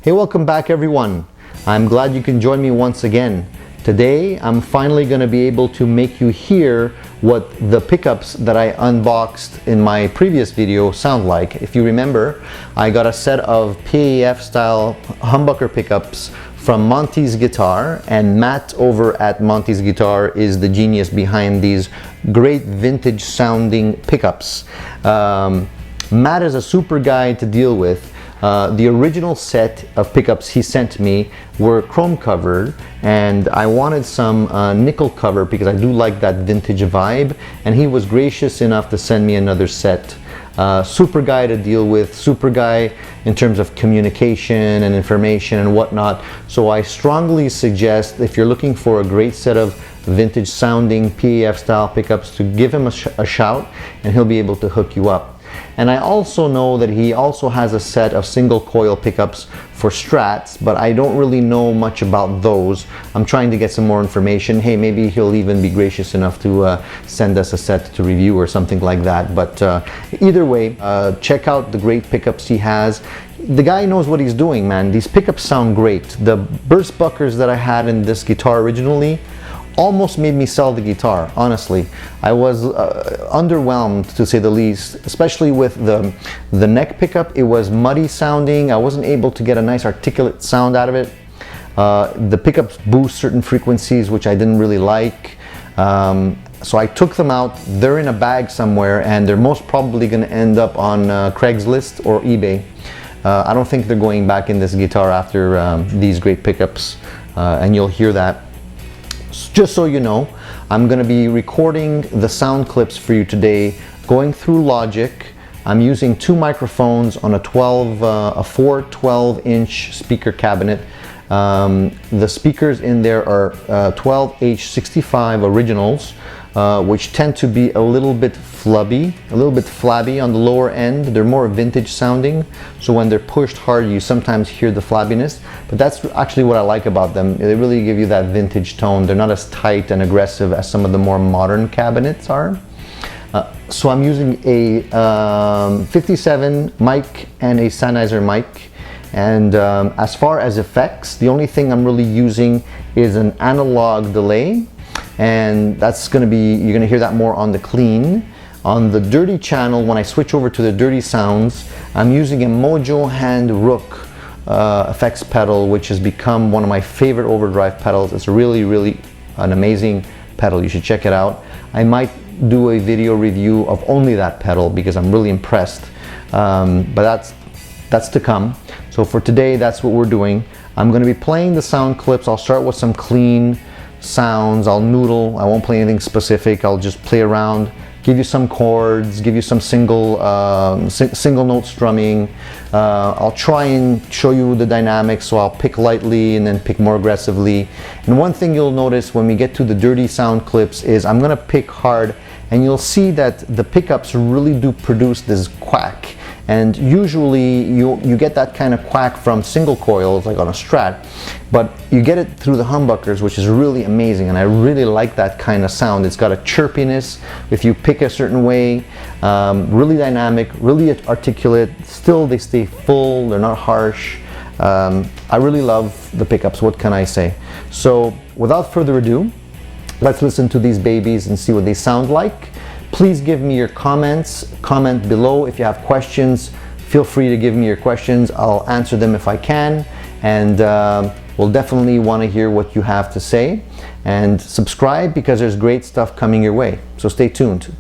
Hey, welcome back everyone. I'm glad you can join me once again. Today I'm finally going to be able to make you hear what the pickups that I unboxed in my previous video sound like. If you remember, I got a set of PAF style humbucker pickups from Monty's Guitar, and Matt over at Monty's Guitar is the genius behind these great vintage sounding pickups. Matt is a super guy to deal with. The original set of pickups he sent me were chrome covered, and I wanted some nickel cover because I do like that vintage vibe, and he was gracious enough to send me another set. Super guy to deal with, super guy in terms of communication and information and whatnot. So I strongly suggest, if you're looking for a great set of vintage sounding PAF style pickups, to give him a shout and he'll be able to hook you up. And I also know that he also has a set of single coil pickups for Strats, but I don't really know much about those. I'm trying to get some more information. Hey, maybe he'll even be gracious enough to send us a set to review or something like that. But either way, check out the great pickups he has. The guy knows what he's doing, man. These pickups sound great. The burst buckers that I had in this guitar originally almost made me sell the guitar, honestly. I was underwhelmed, to say the least, especially with the neck pickup. It was muddy sounding. I wasn't able to get a nice articulate sound out of it. The pickups boost certain frequencies, which I didn't really like. So I took them out. They're in a bag somewhere, and they're most probably going to end up on Craigslist or eBay. I don't think they're going back in this guitar after these great pickups, and you'll hear that. Just so you know, I'm going to be recording the sound clips for you today going through Logic. I'm using two microphones on a 4 12-inch speaker cabinet. The speakers in there are 12H65 originals, which tend to be a little bit flabby on the lower end. They're more vintage sounding, so when they're pushed hard you sometimes hear the flabbiness, but that's actually what I like about them. They really give you that vintage tone. They're not as tight and aggressive as some of the more modern cabinets are. So I'm using a 57 mic and a Sennheiser mic. And as far as effects, the only thing I'm really using is an analog delay, and that's going to be, you're going to hear that more on the clean. On the dirty channel, when I switch over to the dirty sounds, I'm using a Mojohand Rook effects pedal, which has become one of my favorite overdrive pedals. It's really an amazing pedal. You should check it out. I might do a video review of only that pedal because I'm really impressed, but that's to come. So for today, that's what we're doing. I'm going to be playing the sound clips. I'll start with some clean sounds. I'll noodle. I won't play anything specific. I'll just play around, give you some chords, give you some single note strumming. I'll try and show you the dynamics, so I'll pick lightly and then pick more aggressively. And one thing you'll notice when we get to the dirty sound clips is I'm going to pick hard, and you'll see that the pickups really do produce this quack. And usually you get that kind of quack from single coils, like on a Strat, but you get it through the humbuckers, which is really amazing, and I really like that kind of sound. It's got a chirpiness if you pick a certain way, really dynamic, really articulate. Still, they stay full, they're not harsh. I really love the pickups, what can I say? So without further ado, let's listen to these babies and see what they sound like. Please give me your comments. Comment below if you have questions. Feel free to give me your questions. I'll answer them if I can, and we'll definitely want to hear what you have to say. And subscribe, because there's great stuff coming your way. So stay tuned.